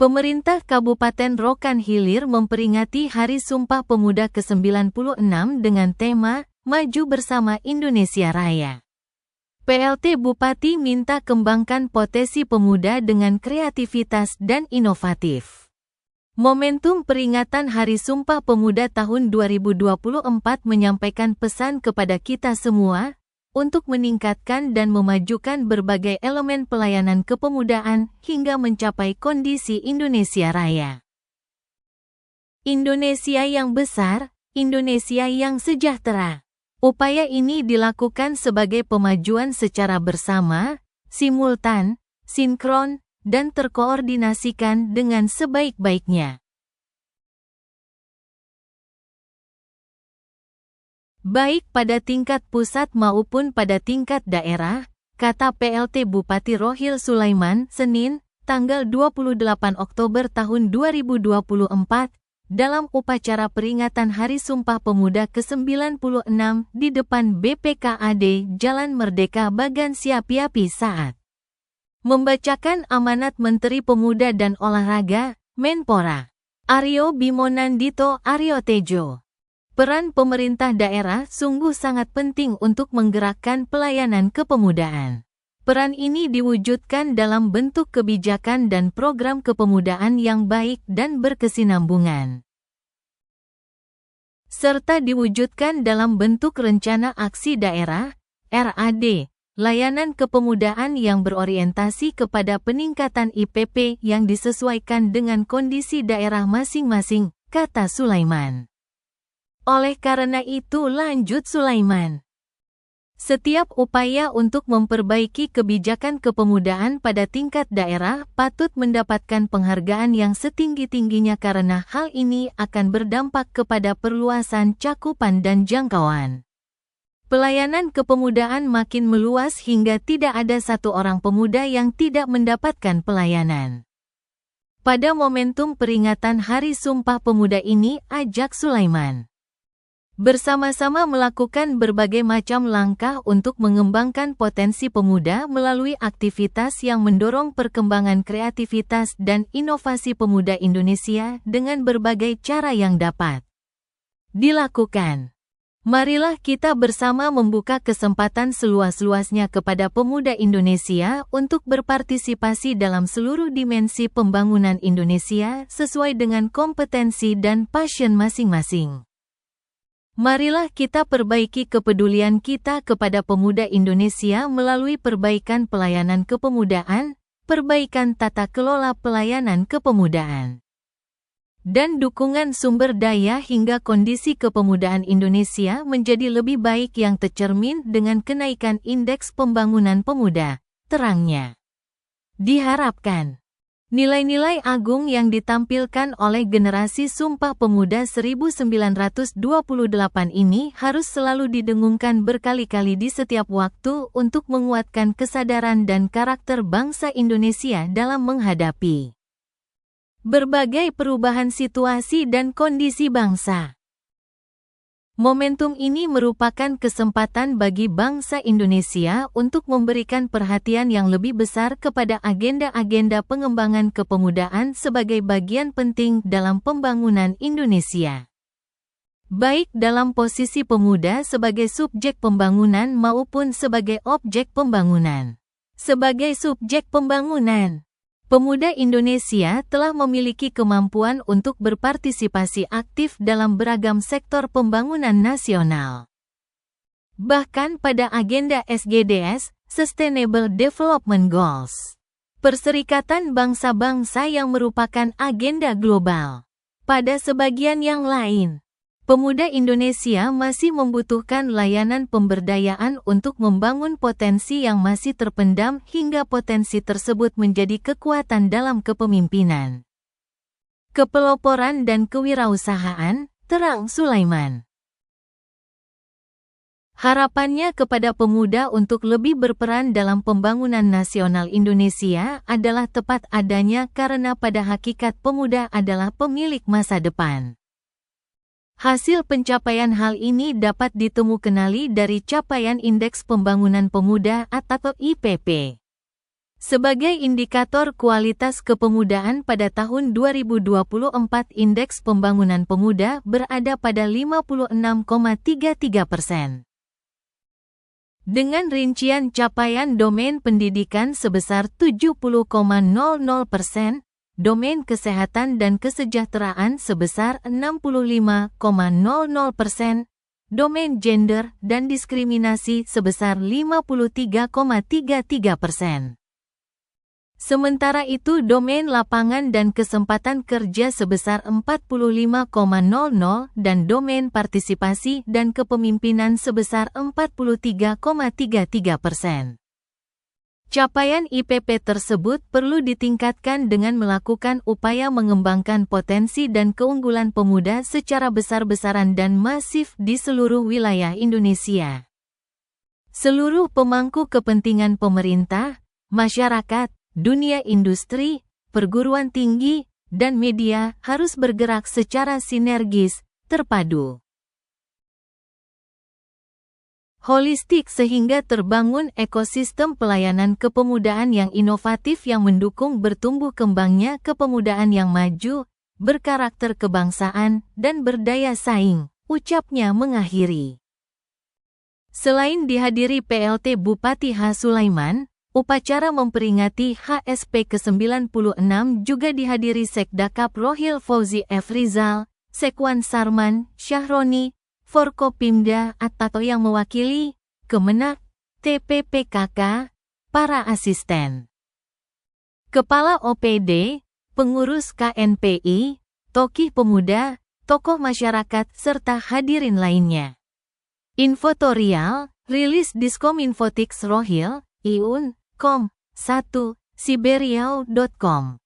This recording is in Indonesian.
Pemerintah Kabupaten Rokan Hilir memperingati Hari Sumpah Pemuda ke-96 dengan tema Maju Bersama Indonesia Raya. PLT Bupati minta kembangkan potensi pemuda dengan kreativitas dan inovatif. Momentum peringatan Hari Sumpah Pemuda tahun 2024 menyampaikan pesan kepada kita semua untuk meningkatkan dan memajukan berbagai elemen pelayanan kepemudaan hingga mencapai kondisi Indonesia Raya. Indonesia yang besar, Indonesia yang sejahtera. Upaya ini dilakukan sebagai pemajuan secara bersama, simultan, sinkron, dan terkoordinasikan dengan sebaik-baiknya. Baik pada tingkat pusat maupun pada tingkat daerah, kata PLT Bupati Rohil Sulaiman, Senin, tanggal 28 Oktober tahun 2024, dalam upacara peringatan Hari Sumpah Pemuda ke-96 di depan BPKAD Jalan Merdeka Bagan Siapiapi saat membacakan amanat Menteri Pemuda dan Olahraga, Menpora, Aryo Bimo Nandito Aryo Tejo. Peran pemerintah daerah sungguh sangat penting untuk menggerakkan pelayanan kepemudaan. Peran ini diwujudkan dalam bentuk kebijakan dan program kepemudaan yang baik dan berkesinambungan, serta diwujudkan dalam bentuk rencana aksi daerah, RAD, layanan kepemudaan yang berorientasi kepada peningkatan IPP yang disesuaikan dengan kondisi daerah masing-masing, kata Sulaiman. Oleh karena itu, lanjut Sulaiman, setiap upaya untuk memperbaiki kebijakan kepemudaan pada tingkat daerah patut mendapatkan penghargaan yang setinggi-tingginya karena hal ini akan berdampak kepada perluasan cakupan dan jangkauan. Pelayanan kepemudaan makin meluas hingga tidak ada satu orang pemuda yang tidak mendapatkan pelayanan. Pada momentum peringatan Hari Sumpah Pemuda ini, ajak Sulaiman bersama-sama melakukan berbagai macam langkah untuk mengembangkan potensi pemuda melalui aktivitas yang mendorong perkembangan kreativitas dan inovasi pemuda Indonesia dengan berbagai cara yang dapat dilakukan. Marilah kita bersama membuka kesempatan seluas-luasnya kepada pemuda Indonesia untuk berpartisipasi dalam seluruh dimensi pembangunan Indonesia sesuai dengan kompetensi dan passion masing-masing. Marilah kita perbaiki kepedulian kita kepada pemuda Indonesia melalui perbaikan pelayanan kepemudaan, perbaikan tata kelola pelayanan kepemudaan, dan dukungan sumber daya hingga kondisi kepemudaan Indonesia menjadi lebih baik yang tercermin dengan kenaikan indeks pembangunan pemuda, terangnya. Diharapkan nilai-nilai agung yang ditampilkan oleh generasi Sumpah Pemuda 1928 ini harus selalu didengungkan berkali-kali di setiap waktu untuk menguatkan kesadaran dan karakter bangsa Indonesia dalam menghadapi berbagai perubahan situasi dan kondisi bangsa. Momentum ini merupakan kesempatan bagi bangsa Indonesia untuk memberikan perhatian yang lebih besar kepada agenda-agenda pengembangan kepemudaan sebagai bagian penting dalam pembangunan Indonesia. Baik dalam posisi pemuda sebagai subjek pembangunan maupun sebagai objek pembangunan. Sebagai subjek pembangunan, pemuda Indonesia telah memiliki kemampuan untuk berpartisipasi aktif dalam beragam sektor pembangunan nasional. Bahkan pada agenda SDGs, Sustainable Development Goals, Perserikatan Bangsa-Bangsa yang merupakan agenda global. Pada sebagian yang lain, pemuda Indonesia masih membutuhkan layanan pemberdayaan untuk membangun potensi yang masih terpendam hingga potensi tersebut menjadi kekuatan dalam kepemimpinan, kepeloporan dan kewirausahaan, terang Sulaiman. Harapannya kepada pemuda untuk lebih berperan dalam pembangunan nasional Indonesia adalah tepat adanya karena pada hakikat pemuda adalah pemilik masa depan. Hasil pencapaian hal ini dapat ditemukanali dari capaian Indeks Pembangunan Pemuda atau IPP. Sebagai indikator kualitas kepemudaan pada tahun 2024, Indeks Pembangunan Pemuda berada pada 56,33%. Dengan rincian capaian domain pendidikan sebesar 70,00%, domain kesehatan dan kesejahteraan sebesar 65,00%, domain gender dan diskriminasi sebesar 53,33%. Sementara itu domain lapangan dan kesempatan kerja sebesar 45,00 dan domain partisipasi dan kepemimpinan sebesar 43,33%. Capaian IPP tersebut perlu ditingkatkan dengan melakukan upaya mengembangkan potensi dan keunggulan pemuda secara besar-besaran dan masif di seluruh wilayah Indonesia. Seluruh pemangku kepentingan pemerintah, masyarakat, dunia industri, perguruan tinggi, dan media harus bergerak secara sinergis, terpadu, holistik sehingga terbangun ekosistem pelayanan kepemudaan yang inovatif yang mendukung bertumbuh kembangnya kepemudaan yang maju, berkarakter kebangsaan, dan berdaya saing, ucapnya mengakhiri. Selain dihadiri PLT Bupati H. Sulaiman, upacara memperingati HSP ke-96 juga dihadiri Sekdakap Rohil Fauzi F. Rizal, Sekwan Sarman, Syahroni, Forkopimda atau yang mewakili, Kemenak, TPPKK, para asisten, Kepala OPD, pengurus KNPI, tokoh pemuda, tokoh masyarakat, serta hadirin lainnya. Infotorial, rilis Diskominfotiks Rohil, IUN, 1, Siberiau.com